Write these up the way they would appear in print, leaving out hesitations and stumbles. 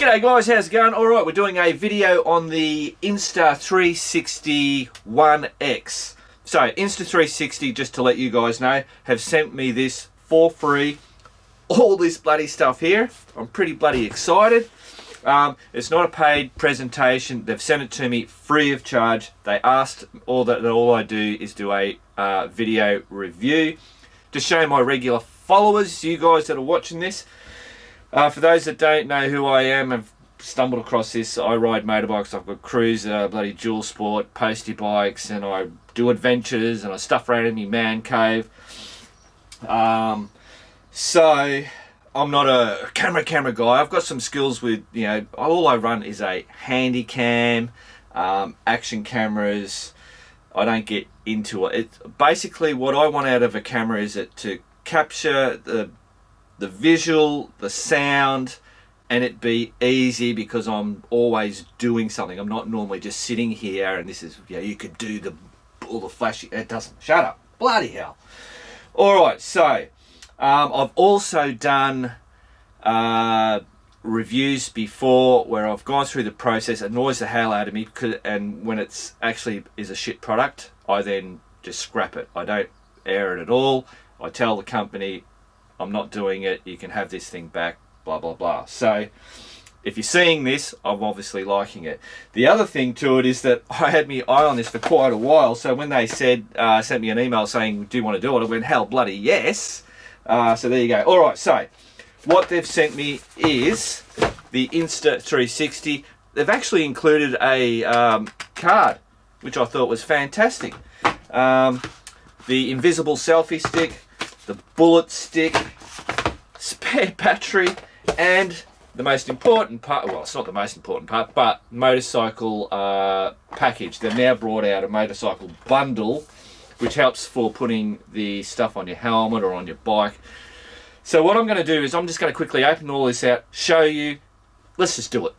G'day guys, how's it going? Alright, we're doing a video on the Insta360 One X. So, Insta360, just to let you guys know, have sent me this for free. All this bloody stuff here. I'm pretty bloody excited. It's not a paid presentation. They've sent it to me free of charge. They asked all I do is do a video review to show my regular followers, you guys that are watching this. For those that don't know who I am, I've stumbled across this. I ride motorbikes. I've got cruiser, bloody dual sport, postie bikes, and I do adventures, and I stuff around in my man cave. So I'm not a camera guy. I've got some skills with, you know, all I run is a handy cam, action cameras. I don't get into it. Basically what I want out of a camera is to capture the visual, the sound, and it be easy because I'm always doing something. I'm not normally just sitting here and this is, you know, you could do all the flashy. It doesn't. Shut up. Bloody hell. Alright, so I've also done reviews before where I've gone through the process. It annoys the hell out of me and when it's actually is a shit product, I then just scrap it. I don't air it at all. I tell the company I'm not doing it, you can have this thing back, blah blah blah. So if you're seeing this, I'm obviously liking it. The other thing to it is that I had my eye on this for quite a while, so when they said sent me an email saying do you want to do it, I went hell bloody yes. So there you go. Alright, so what they've sent me is the Insta360. They've actually included a card, which I thought was fantastic. The invisible selfie stick, the bullet stick, spare battery, and the most important part, well, it's not the most important part, but motorcycle package. They've now brought out a motorcycle bundle, which helps for putting the stuff on your helmet or on your bike. So what I'm going to do is I'm just going to quickly open all this out, show you. Let's just do it.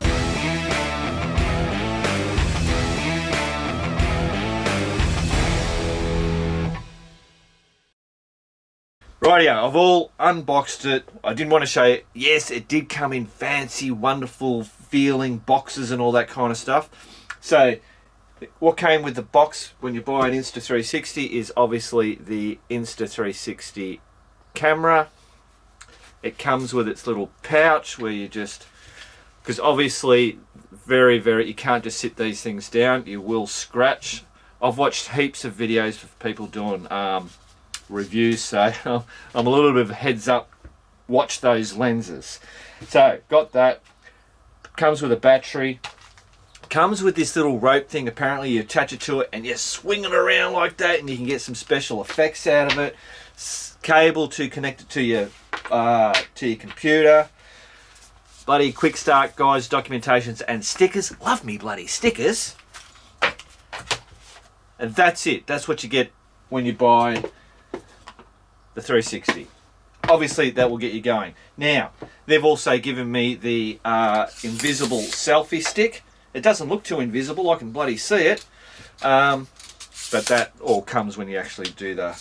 Rightio, I've all unboxed it. I didn't want to show you. Yes, it did come in fancy, wonderful feeling boxes and all that kind of stuff. So what came with the box when you buy an Insta360 is obviously the Insta360 camera. It comes with its little pouch where you just, because obviously you can't just sit these things down, you will scratch. I've watched heaps of videos of people doing reviews, so I'm a little bit of a heads up, watch those lenses. So got that, comes with a battery, comes with this little rope thing. Apparently you attach it to it and you swing it around like that and you can get some special effects out of it. Cable to connect it to your computer. Bloody quick start guides, documentations, and stickers. Love me bloody stickers. And that's it. That's what you get when you buy the 360. Obviously that will get you going. Now they've also given me the invisible selfie stick. It doesn't look too invisible, I can bloody see it, but that all comes when you actually do the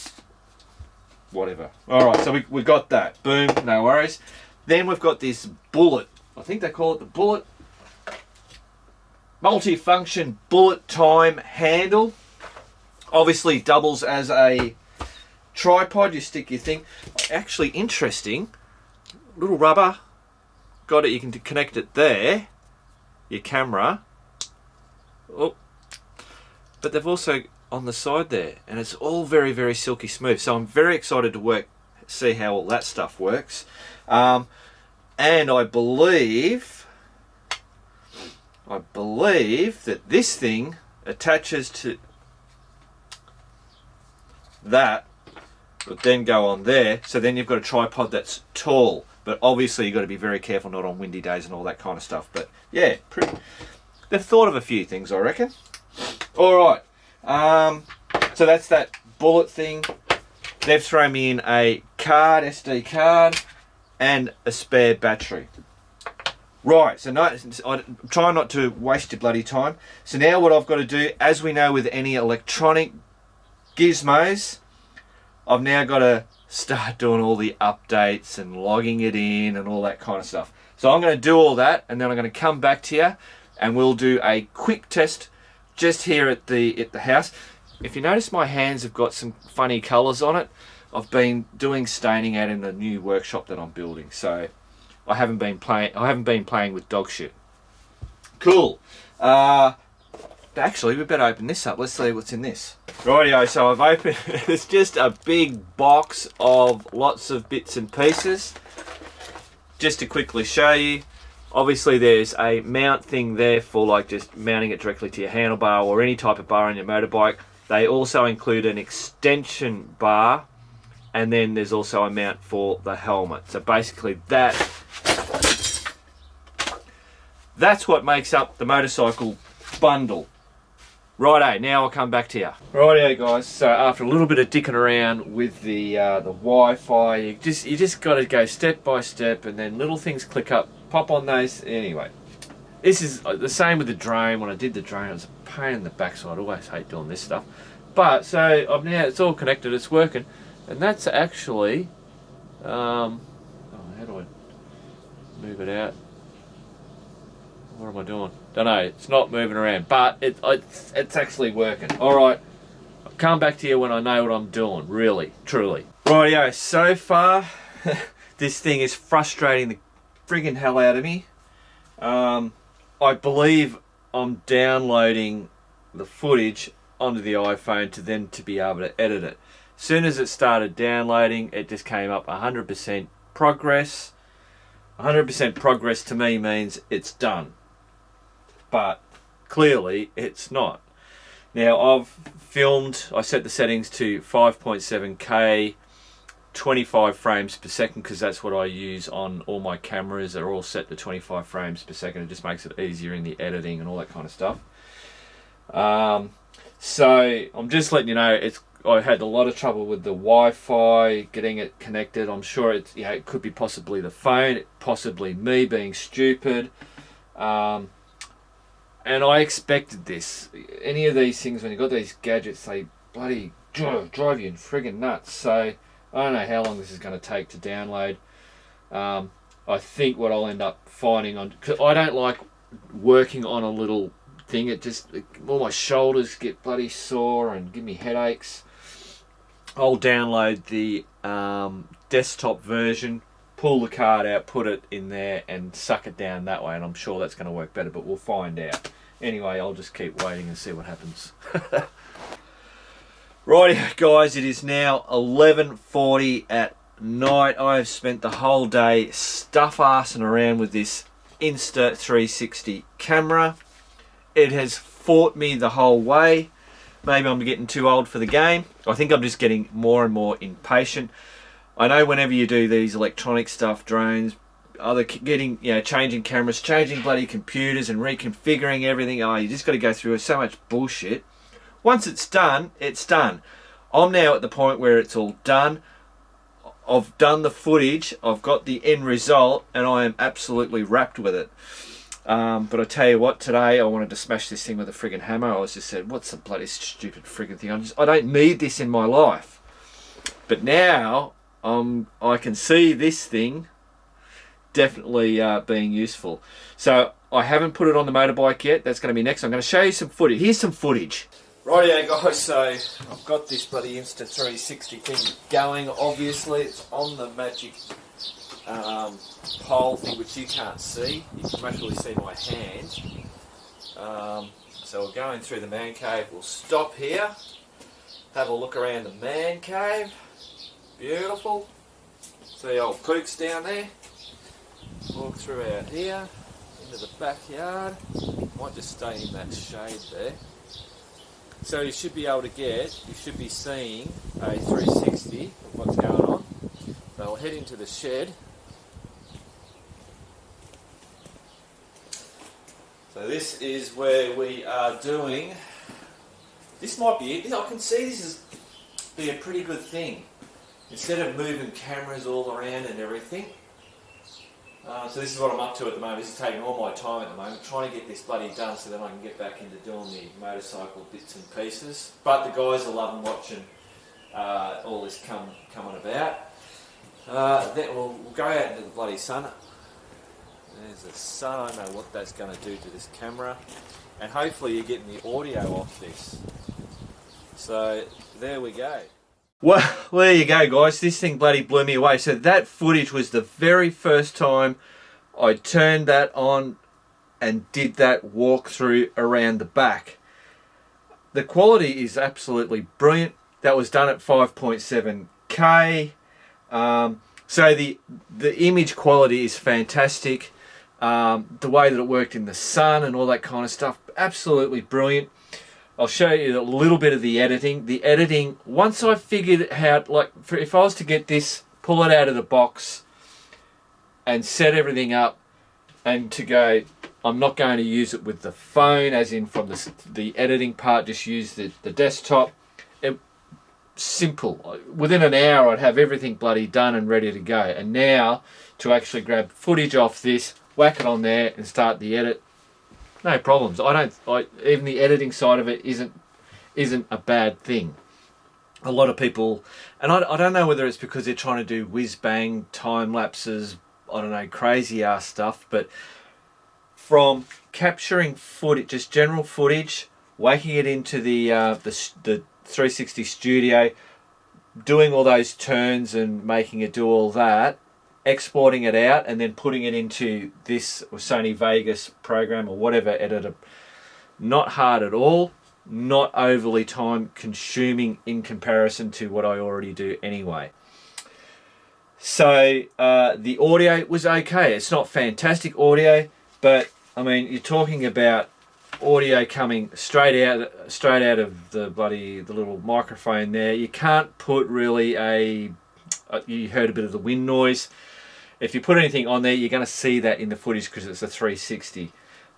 whatever. Alright, so we got that. Boom, no worries. Then we've got this bullet, I think they call it the bullet, multi-function bullet time handle. Obviously doubles as a tripod. You stick your thing. Actually interesting, little rubber, got it, you can connect it there, your camera. Oh, but they've also on the side there, and it's all very silky smooth, so I'm very excited to see how all that stuff works. And I believe that this thing attaches to that, would then go on there, so then you've got a tripod that's tall, but obviously you've got to be very careful, not on windy days and all that kind of stuff. But yeah, they've thought of a few things, I reckon. Alright, so that's that bullet thing. They've thrown me in a card, SD card, and a spare battery. Right, so I'm trying not to waste your bloody time. So now what I've got to do, as we know with any electronic gizmos, I've now got to start doing all the updates and logging it in and all that kind of stuff. So I'm going to do all that, and then I'm going to come back to you, and we'll do a quick test just here at the house. If you notice, my hands have got some funny colours on it. I've been doing staining out in the new workshop that I'm building, so I haven't been playing with dog shit. Cool. Actually, we better open this up. Let's see what's in this. Rightio, so I've opened, it's just a big box of lots of bits and pieces. Just to quickly show you, obviously there's a mount thing there for like just mounting it directly to your handlebar or any type of bar on your motorbike. They also include an extension bar, and then there's also a mount for the helmet. So basically that's what makes up the motorcycle bundle. Righto, now I'll come back to you. Rightio guys, so after a little bit of dicking around with the Wi-Fi, you just got to go step by step, and then little things click up, pop on those. Anyway, this is the same with the drone. When I did the drone, it was a pain in the backside. I always hate doing this stuff. But so now it's all connected, it's working, and that's actually, how do I move it out? What am I doing? Don't know. It's not moving around, but it's actually working. All right, I'll come back to you when I know what I'm doing. Really, truly. Rightio. So far, this thing is frustrating the friggin' hell out of me. I believe I'm downloading the footage onto the iPhone to be able to edit it. As soon as it started downloading, it just came up 100% progress. 100% progress to me means it's done. But clearly it's not. Now I've filmed, I set the settings to 5.7K, 25 frames per second, because that's what I use on all my cameras. They're all set to 25 frames per second. It just makes it easier in the editing and all that kind of stuff. So I'm just letting you know, I had a lot of trouble with the Wi-Fi, getting it connected. I'm sure it could be possibly the phone, possibly me being stupid. And I expected this. Any of these things, when you've got these gadgets, they bloody drive you friggin' nuts. So I don't know how long this is going to take to download. I think what I'll end up finding because I don't like working on a little thing. All my shoulders get bloody sore and give me headaches. I'll download the desktop version, pull the card out, put it in there, and suck it down that way, and I'm sure that's going to work better, but we'll find out. Anyway, I'll just keep waiting and see what happens. Right, guys, it is now 11:40 at night. I have spent the whole day stuff-arsing around with this Insta360 camera. It has fought me the whole way. Maybe I'm getting too old for the game. I think I'm just getting more and more impatient. I know whenever you do these electronic stuff, drones, changing cameras, changing bloody computers and reconfiguring everything. You just got to go through so much bullshit. Once it's done, it's done. I'm now at the point where it's all done. I've done the footage, I've got the end result, and I am absolutely wrapped with it. But I tell you what, today I wanted to smash this thing with a friggin' hammer. I was just said, what's the bloody stupid friggin' thing? I don't need this in my life. But now I can see this thing definitely being useful. So I haven't put it on the motorbike yet. That's going to be next. I'm going to show you some footage. Here's some footage. Rightio guys, so I've got this bloody Insta360 thing going. Obviously it's on the magic pole thing, which you can't see. You can actually see my hand. So we're going through the man cave. We'll stop here, have a look around the man cave. Beautiful. See old Pook's down there. Walk through out here into the backyard. Might just stay in that shade there. So you should be seeing a 360 of what's going on. So I'll head into the shed. So this is where we are doing. This might be it. I can see this is be a pretty good thing. Instead of moving cameras all around and everything. So this is what I'm up to at the moment. This is taking all my time at the moment, trying to get this bloody done so then I can get back into doing the motorcycle bits and pieces. But the guys are loving watching all this coming about. Then we'll go out into the bloody sun. There's the sun. I don't know what that's going to do to this camera. And hopefully you're getting the audio off this. So there we go. Well, there you go, guys. This thing bloody blew me away. So that footage was the very first time I turned that on and did that walkthrough around the back. The quality is absolutely brilliant. That was done at 5.7K. So the image quality is fantastic. The way that it worked in the sun and all that kind of stuff, absolutely brilliant. I'll show you a little bit of the editing. The editing, once I figured out, like, if I was to get this, pull it out of the box and set everything up and to go, I'm not going to use it with the phone, as in from the editing part, just use the desktop. Simple. Within an hour I'd have everything bloody done and ready to go. And now to actually grab footage off this, whack it on there and start the edit, no problems. Even the editing side of it isn't a bad thing. A lot of people, and I don't know whether it's because they're trying to do whiz bang time lapses, I don't know, crazy ass stuff, but from capturing footage, just general footage, whacking it into the 360 Studio, doing all those turns and making it do all that, exporting it out and then putting it into this Sony Vegas program or whatever editor, not hard at all, not overly time consuming in comparison to what I already do anyway. So the audio was okay. It's not fantastic audio, but I mean, you're talking about audio coming straight out of the little microphone there. You can't put really you heard a bit of the wind noise. If you put anything on there, you're going to see that in the footage because it's a 360.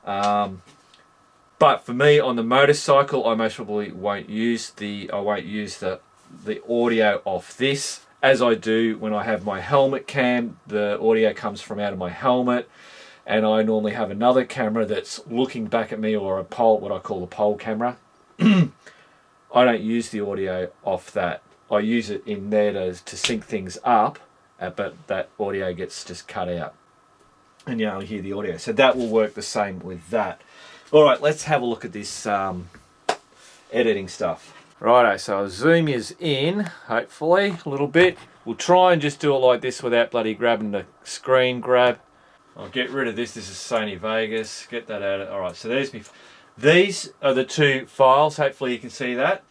But for me on the motorcycle, I most probably won't use the audio off this, as I do when I have my helmet cam. The audio comes from out of my helmet, and I normally have another camera that's looking back at me, or a pole, what I call a pole camera. I don't use the audio off that. I use it in there to sync things up, but that audio gets just cut out and you only hear the audio. So that will work the same with that. All right, let's have a look at this editing stuff. Righto, so I'll zoom you in, hopefully, a little bit. We'll try and just do it like this without bloody grabbing the screen grab. I'll get rid of this. This is Sony Vegas. Get that out. All right, so there's me. These are the two files. Hopefully you can see that.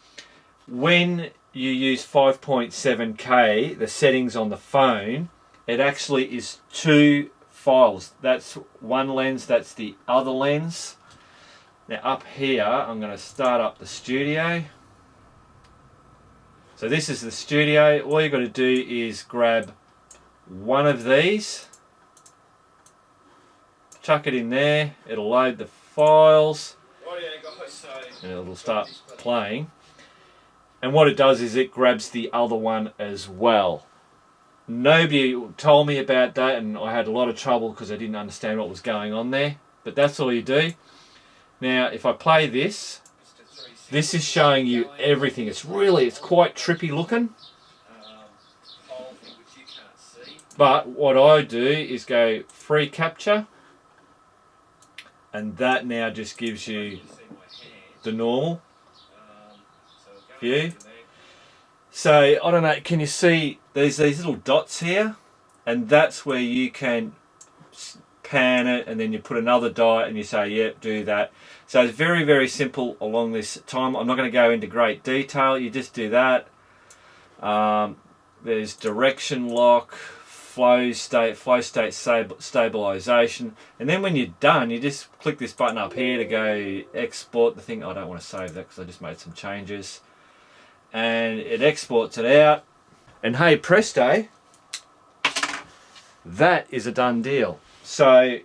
When you use 5.7K, the settings on the phone, it actually is two files. That's one lens, that's the other lens. Now up here, I'm going to start up the studio. So this is the studio. All you've got to do is grab one of these, chuck it in there, it'll load the files, and it'll start playing. And what it does is it grabs the other one as well. Nobody told me about that, and I had a lot of trouble because I didn't understand what was going on there. But that's all you do. Now, if I play this, this is showing you everything. It's quite trippy looking. But what I do is go free capture, and that now just gives you the normal view. So I don't know, can you see there's these little dots here, and that's where you can pan it, and then you put another dot and you say yep, do that. So it's very, very simple along this time. I'm not going to go into great detail. You just do that. There's direction lock, flow state stabilization, and then when you're done, you just click this button up here to go export the thing. I don't want to save that because I just made some changes, and it exports it out, and hey presto, that is a done deal. So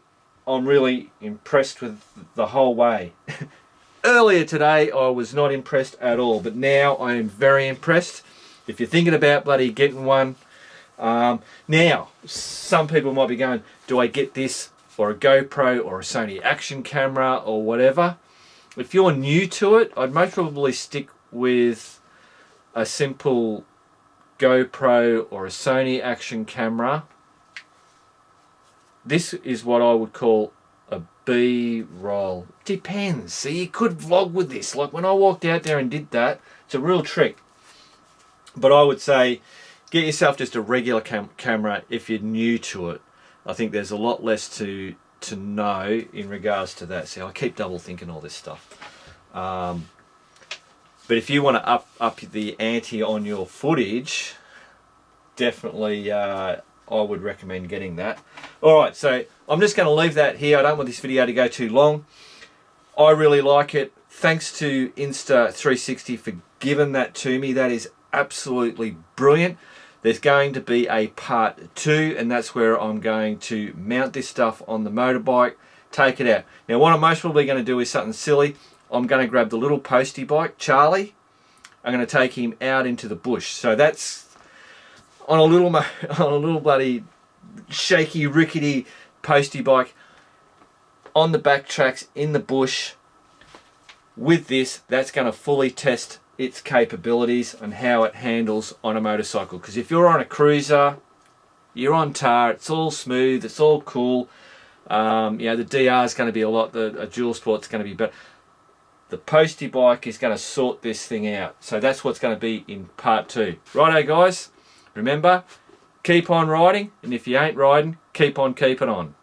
I'm really impressed with the whole way. Earlier today I was not impressed at all, but now I am very impressed. If you're thinking about bloody getting one, now some people might be going, do I get this or a GoPro or a Sony action camera or whatever? If you're new to it, I'd most probably stick with a simple GoPro or a Sony action camera. this is what I would call a B-roll. Depends. See, you could vlog with this. Like when I walked out there and did that, it's a real trick. But I would say get yourself just a regular camera if you're new to it. I think there's a lot less to know in regards to that. See, I keep double thinking all this stuff. But if you want to up the ante on your footage, definitely I would recommend getting that. Alright, so I'm just going to leave that here. I don't want this video to go too long. I really like it. Thanks to Insta360 for giving that to me. That is absolutely brilliant. There's going to be a part 2, and that's where I'm going to mount this stuff on the motorbike, take it out. Now what I'm most probably going to do is something silly. I'm going to grab the little postie bike, Charlie. I'm going to take him out into the bush. So that's on a little bloody shaky, rickety postie bike on the back tracks in the bush. With this, that's going to fully test its capabilities and how it handles on a motorcycle. Because if you're on a cruiser, you're on tar, it's all smooth, it's all cool. You know, the DR is going to be a lot, a dual sport's going to be better. The postie bike is going to sort this thing out. So that's what's going to be in part 2. Righto guys, remember, keep on riding, and if you ain't riding, keep on keeping on.